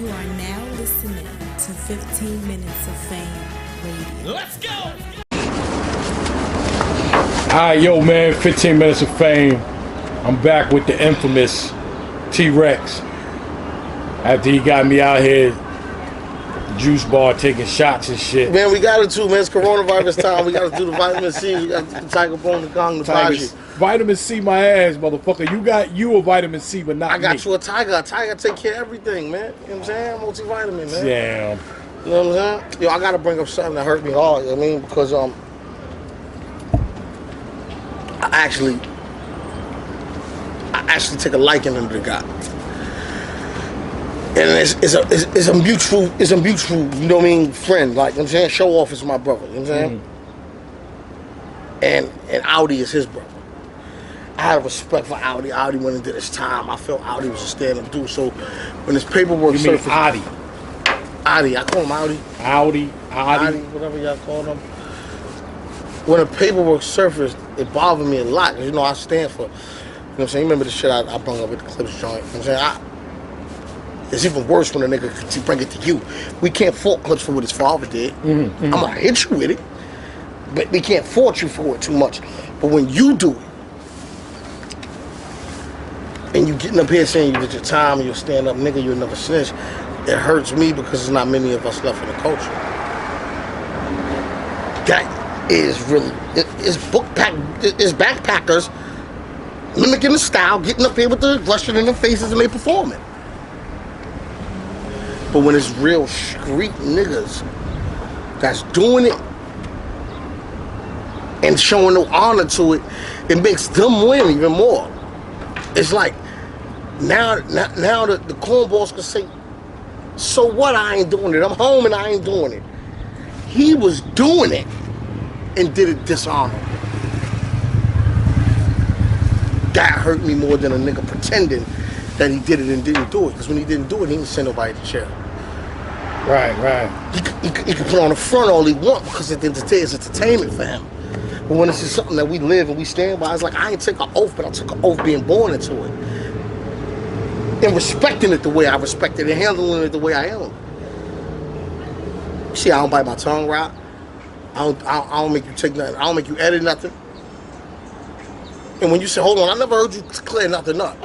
You are now listening to 15 Minutes of Fame Radio. Let's go! Alright, yo, man, 15 Minutes of Fame. I'm back with the infamous T-Rex. After he got me out here, the juice bar, taking shots and shit. Man, we got to man. It's coronavirus time. We got to do the vitamin C. We got to do the Tiger Bone, the Gong, the Baji. Vitamin C my ass, motherfucker. You got you a vitamin C, but not me. I got you a Tiger. A Tiger take care of everything, man. You know what I'm saying? Multivitamin, man. Damn. You know what I'm saying? Yo, I got to bring up something that hurt me hard. I mean, because I actually take a liking to the guy. And it's a mutual, you know what I mean, friend. Like, you know what I'm saying? Show Off is my brother, you know what I'm saying? And Ahdi is his brother. I had respect for Ahdi. Ahdi went and did his time. I felt Ahdi was a stand-up dude. So when his paperwork surfaced... Ahdi? Ahdi, I call him Ahdi. Ahdi, whatever y'all call him. When the paperwork surfaced, it bothered me a lot. Because, you know, I stand for... You know what I'm saying? You remember the shit I brought up with the Clips joint. You know what I'm saying? It's even worse when a nigga can bring it to you. We can't fault Clips for what his father did. I'm gonna hit you with it, but we can't fault you for it too much. But when you do it, and you getting up here saying you did your time and you'll stand up, nigga, you'll never snitch, it hurts me because there's not many of us left in the culture. That is really, it's backpackers mimicking the style, getting up here with the aggression in their faces and they performing. But when it's real street niggas that's doing it and showing no honor to it, it makes them win even more. It's like, now the cornballs can say, so what, I ain't doing it. I'm home and I ain't doing it. He was doing it and did it dishonorable. That hurt me more than a nigga pretending that he did it and didn't do it. Because when he didn't do it, he didn't send nobody to jail. Right. He can put on the front all he want because it's entertainment for him. But when it's just something that we live and we stand by, it's like, I ain't take an oath, but I took an oath being born into it. And respecting it the way I respect it and handling it the way I am. See, I don't bite my tongue right. I don't make you take nothing. I don't make you edit nothing. And when you say, hold on, I never heard you clear nothing up.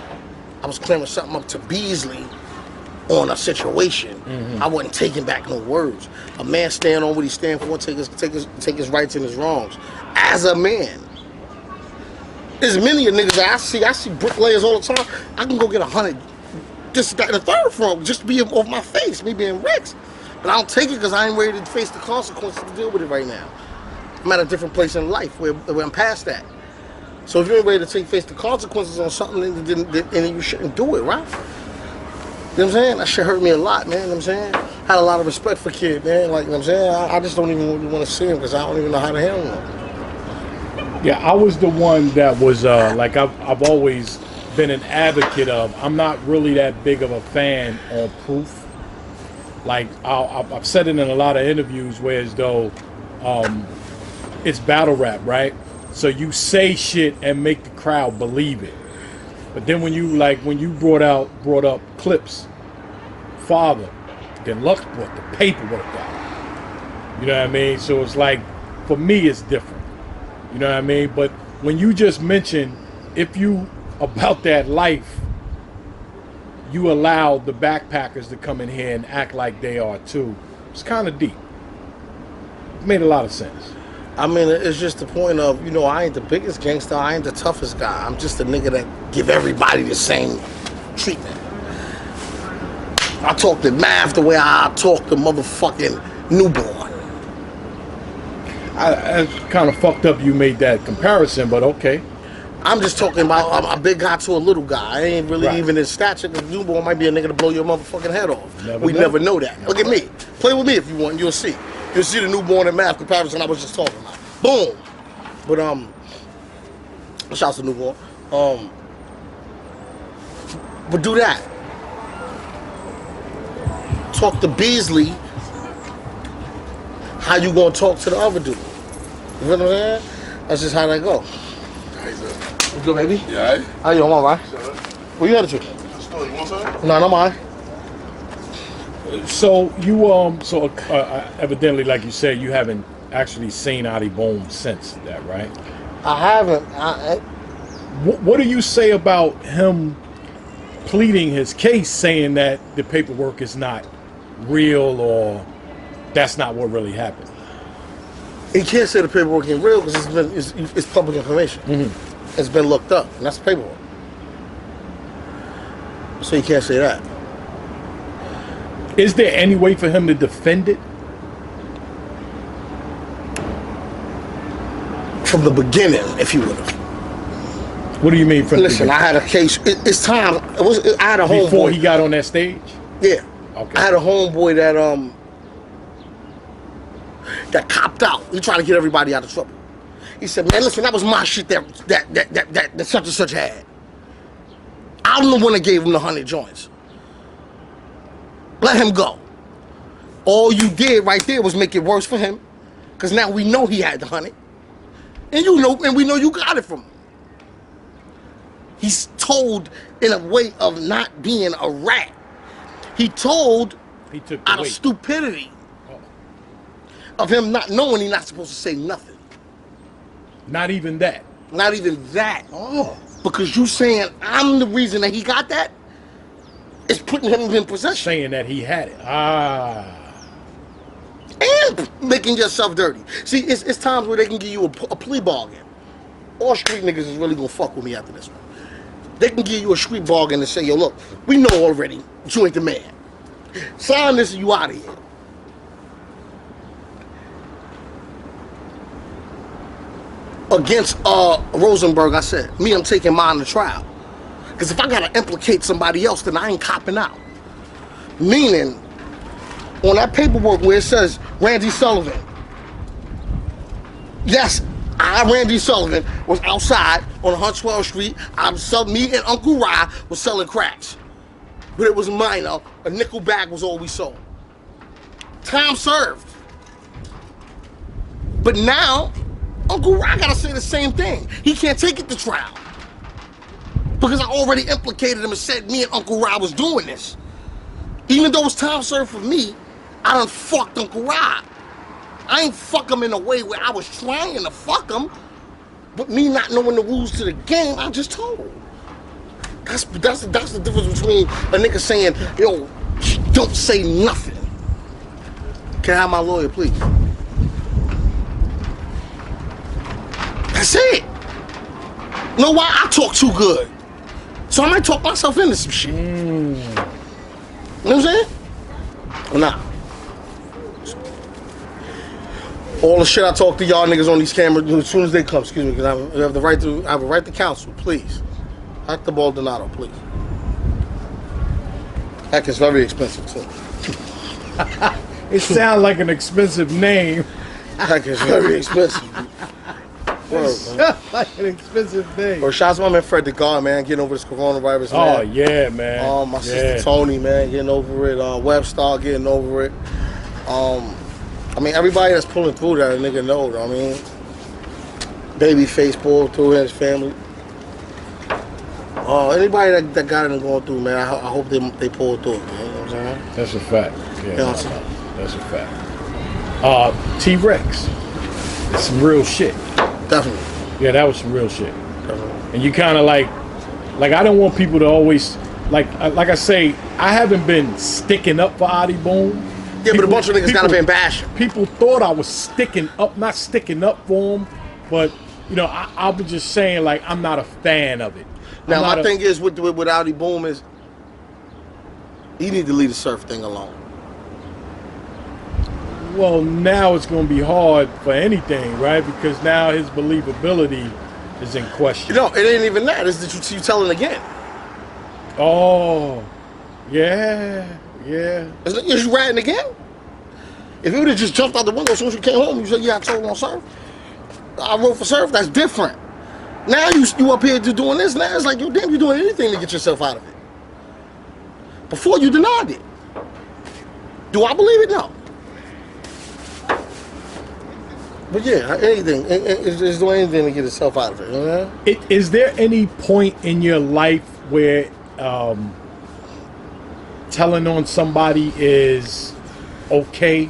I was clearing something up to Beasley on a situation. I wasn't taking back no words. A man stand on what he stand for, take his rights and his wrongs. As a man. There's many of niggas that I see bricklayers all the time. I can go get 100, this, that, and the third from just to be off my face, me being Rex. But I don't take it because I ain't ready to face the consequences to deal with it right now. I'm at a different place in life where I'm past that. So if you ain't ready to face the consequences on something, then you shouldn't do it, right? You know what I'm saying? That shit hurt me a lot, man. You know what I'm saying? I had a lot of respect for Kid, man. Like, you know what I'm saying? I just don't even really want to see him because I don't even know how to handle him. Yeah, I was the one that was, like, I've always been an advocate of, I'm not really that big of a fan on proof. Like, I've said it in a lot of interviews where as though it's battle rap, right? So you say shit and make the crowd believe it. But then when you brought up Clips' father, then Lux brought the paperwork out. You know what I mean? So it's like, for me, it's different. You know what I mean? But when you just mentioned, if you about that life, you allow the backpackers to come in here and act like they are too. It's kind of deep. It made a lot of sense. I mean, it's just the point of, you know, I ain't the biggest gangster, I ain't the toughest guy. I'm just a nigga that give everybody the same treatment. I talk to Mav the way I talk to motherfucking newborn. It's kind of fucked up you made that comparison, but okay. I'm just talking about I'm a big guy to a little guy. I ain't really even in stature because newborn might be a nigga to blow your motherfucking head off. Never know that. Look at me. Play with me if you want, you'll see. You'll see the newborn and Mav comparison I was just talking about. Boom. But shouts to newborn. But do that. Talk to Beasley. How you gonna talk to the other dude? You know what I'm saying? That's just how that go. How you doing? You good, baby? Yeah, all right? How you doing, right? Shut up. Where you headed to? Store, you want something? No, I'm all right. So you evidently, like you said, you haven't actually seen Ahdi Boom since that, right? I haven't. What do you say about him pleading his case, saying that the paperwork is not real or that's not what really happened? He can't say the paperwork ain't real because it's public information. It's been looked up, and that's paperwork. So he can't say that. Is there any way for him to defend it? From the beginning, if you would have. What do you mean from Listen, I had a case. It's time. I had a homeboy. Before he got on that stage? Yeah. Okay. I had a homeboy that copped out. He tried to get everybody out of trouble. He said, "Man, listen, that was my shit that such and such had. I'm the one that gave him the 100 joints. Let him go. All you did right there was make it worse for him, because now we know he had the 100, and we know you got it from him." He's told in a way of not being a rat. He told He took out of stupidity of him not knowing he's not supposed to say nothing. Not even that. Not even that. Oh. Because you saying I'm the reason that he got that, it's putting him in possession. Saying that he had it. Ah. And making yourself dirty. See, it's times where they can give you a plea bargain. All street niggas is really gonna fuck with me after this one. They can give you a street bargain and say, yo, look, we know already that you ain't the man. Sign this and you out of here. Against Rosenberg, I said, I'm taking mine to trial. Because if I gotta implicate somebody else, then I ain't copping out. Meaning, on that paperwork where it says Randy Sullivan, yes, Randy Sullivan, was outside on 112th Street. Me and Uncle Ra was selling cracks. But it was minor. A nickel bag was all we sold. Time served. But now, Uncle Ra gotta say the same thing. He can't take it to trial. Because I already implicated him and said me and Uncle Ra was doing this. Even though it's time served for me, I done fucked Uncle Ra. I ain't fuck him in a way where I was trying to fuck him, but me not knowing the rules to the game, I just told. That's the difference between a nigga saying, yo, don't say nothing. Can I have my lawyer, please? That's it. You know why? I talk too good. So I might talk myself into some shit. You know what I'm saying? Or not. All the shit I talk to y'all niggas on these cameras as soon as they come, excuse me, because I have a right to counsel, please. Hector Baldonado, please. Heck, it's very expensive too. It sounds like an expensive name. Heck, it's very expensive. Like an expensive thing. Or shots to my man Fred the God, man, getting over this coronavirus, man. Oh yeah, man. My sister Tony, man, getting over it. Webstar getting over it. I mean, everybody that's pulling through that, a nigga know. I mean, Babyface pulled through his family. Anybody that got it and going through, man, I hope they pull through it, man. You know what I'm saying? That's a fact. Yeah, you know what I'm saying? That's a fact. T-Rex. It's some real shit. Definitely. Yeah, that was some real shit. Definitely. And you kind of like I don't want people to always, like I say, I haven't been sticking up for Ahdi Boom. Yeah, but a bunch of niggas gotta been bashing. People thought I was sticking up, not sticking up for him, but you know, I was just saying like I'm not a fan of it. Now my thing is with Ahdi Boom is he need to leave the surf thing alone. Well, now it's going to be hard for anything, right? Because now his believability is in question. No, it ain't even that. It's that you telling again. Oh, yeah. Is you ratting again? If you would have just jumped out the window as soon as you came home, you said, yeah, I told him on surf. I wrote for surf. That's different. Now you up here doing this. Now it's like, yo, damn, you're doing anything to get yourself out of it. Before you denied it. Do I believe it? No. But yeah, anything. It's doing anything to get itself out of it. You know? Is there any point in your life where telling on somebody is okay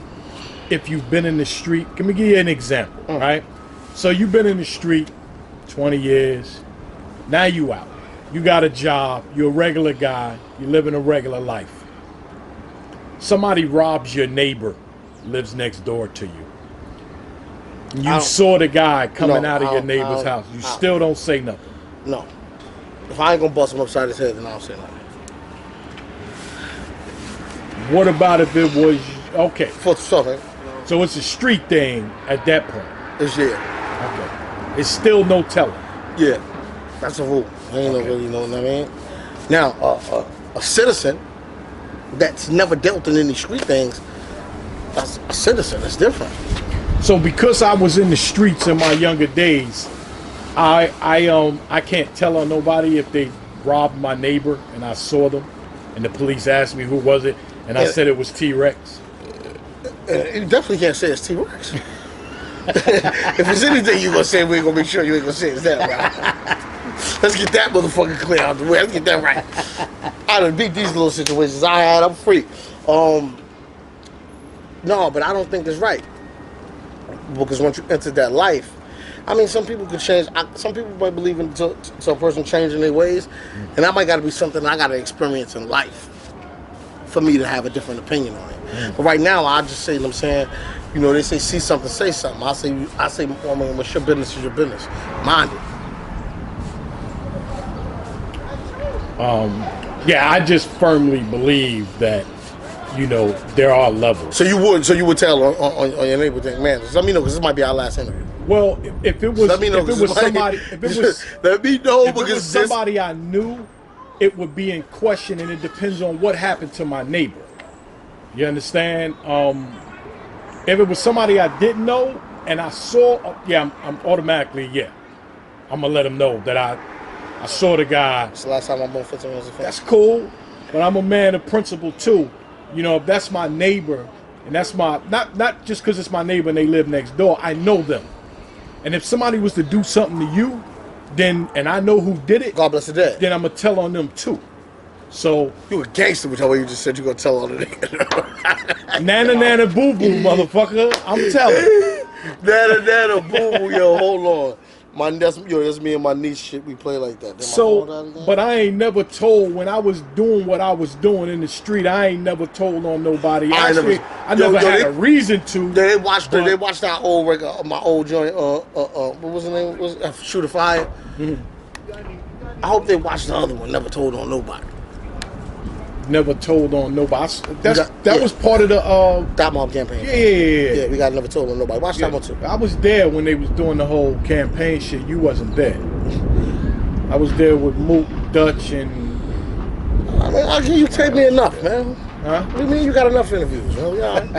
if you've been in the street. Let me give you an example, right? So you've been in the street 20 years. Now you out. You got a job. You're a regular guy. You're living a regular life. Somebody robs your neighbor, lives next door to you. You saw the guy coming out of your neighbor's house. You still don't say nothing. No. If I ain't gonna bust him upside his head, then I don't say nothing. What about if it was okay? For something. So it's a street thing at that point. It's yeah. Okay. It's still no telling. Yeah. That's a rule. I ain't really know what I mean. Now, a citizen that's never dealt in any street things, that's a citizen. It's different. So because I was in the streets in my younger days, I can't tell on nobody if they robbed my neighbor and I saw them, and the police asked me who was it, and I said it was T-Rex. You definitely can't say it's T-Rex. If it's anything you gonna say, we ain't gonna make sure you ain't gonna say it's that, right? Let's get that motherfucker clear out the way. Let's get that right. I done beat these little situations I had. I'm free. No, but I don't think it's right. Because once you enter that life, I mean, some people could change. Some people might believe in to a person changing their ways, and that might got to be something I got to experience in life for me to have a different opinion on it. But right now, I just say, you know what I'm saying, you know, they say see something, say something. I say, I mean, what's your business is your business. Mind it. Yeah, I just firmly believe that, you know, there are levels. So you would tell on your neighbor thing, man. Just let me know because this might be our last interview. Well, if it was, let me know, if it was somebody, if it was, let me know if it was somebody I knew, it would be in question, and it depends on what happened to my neighbor. You understand? If it was somebody I didn't know and I saw, yeah, I'm automatically, yeah, I'm gonna let them know that I saw the guy. It's the last time I'm on 15 minutes of fame. That's cool, but I'm a man of principle too. You know, if that's my neighbor, and that's my not just because it's my neighbor and they live next door, I know them. And if somebody was to do something to you, then and I know who did it, God bless the dead, then I'm gonna tell on them too. So you a gangster with the way you just said you gonna tell on the nigga. Nana boo boo, motherfucker. I'm telling. Nana boo boo, yo, hold on. That's me and my niece shit. We play like that. So, but I ain't never told when I was doing what I was doing in the street. I ain't never told on nobody. Actually, I never had a reason to. They watched that old record, my old joint. What was the name? Was Shooter Fire? Mm-hmm. I hope they watched the other one. Never told on nobody. Never told on nobody. That was part of the That Mob campaign. Yeah. We got never told on nobody. Watch that one too. I was there when they was doing the whole campaign shit. You wasn't there. I was there with Mook, Dutch, and. I mean, I give you take me enough, man. Huh? What do you mean you got enough interviews? Man?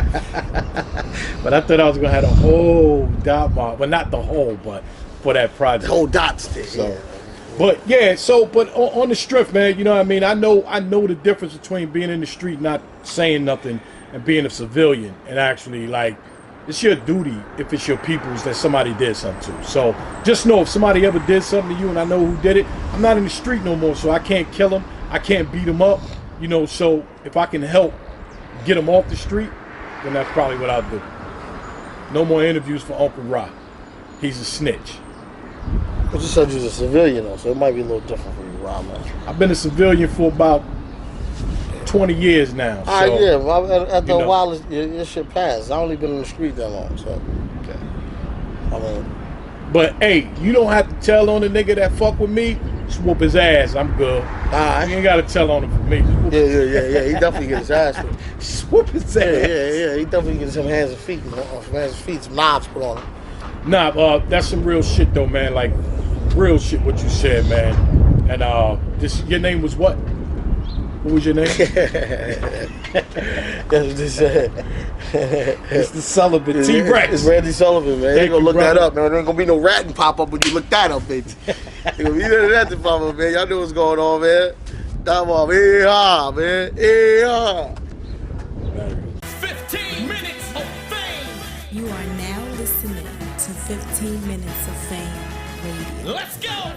But I thought I was gonna have a whole Dot Mob, well, not the whole, but for that project. The whole Dots thing. So. Yeah. But yeah, but on the strip, man, you know what I mean? I know the difference between being in the street, not saying nothing, and being a civilian, and actually, like, it's your duty if it's your peoples that somebody did something to. So just know if somebody ever did something to you and I know who did it, I'm not in the street no more, so I can't kill them, I can't beat them up, you know, so if I can help get them off the street, then that's probably what I'll do. No more interviews for Uncle Rock. He's a snitch. But you said you was a civilian, though, so it might be a little different for you, Rob, man. I've been a civilian for about 20 years now. All right, yeah. Well, after a while, your shit passed. I only been in the street that long, so. Okay. I mean. But, hey, you don't have to tell on the nigga that fuck with me. Just whoop his ass. I'm good. All right. You ain't got to tell on him for me. Yeah. He definitely gets his ass whipped. Just whoop his ass. Yeah. He definitely gets some hands and feet. Some knobs put on him. Nah, that's some real shit, though, man. Like, real shit what you said, man. And your name was what? What was your name? It's the Sullivan. T-Rex. It's Randy Sullivan, man. You gonna look that up, man. There ain't gonna be no ratting pop up when you look that up, baby. There gonna be no ratting pop up, man. Y'all know what's going on, man. Come on, man. 15 minutes of fame. You are now listening to 15 Minutes of Fame Radio. Let's go.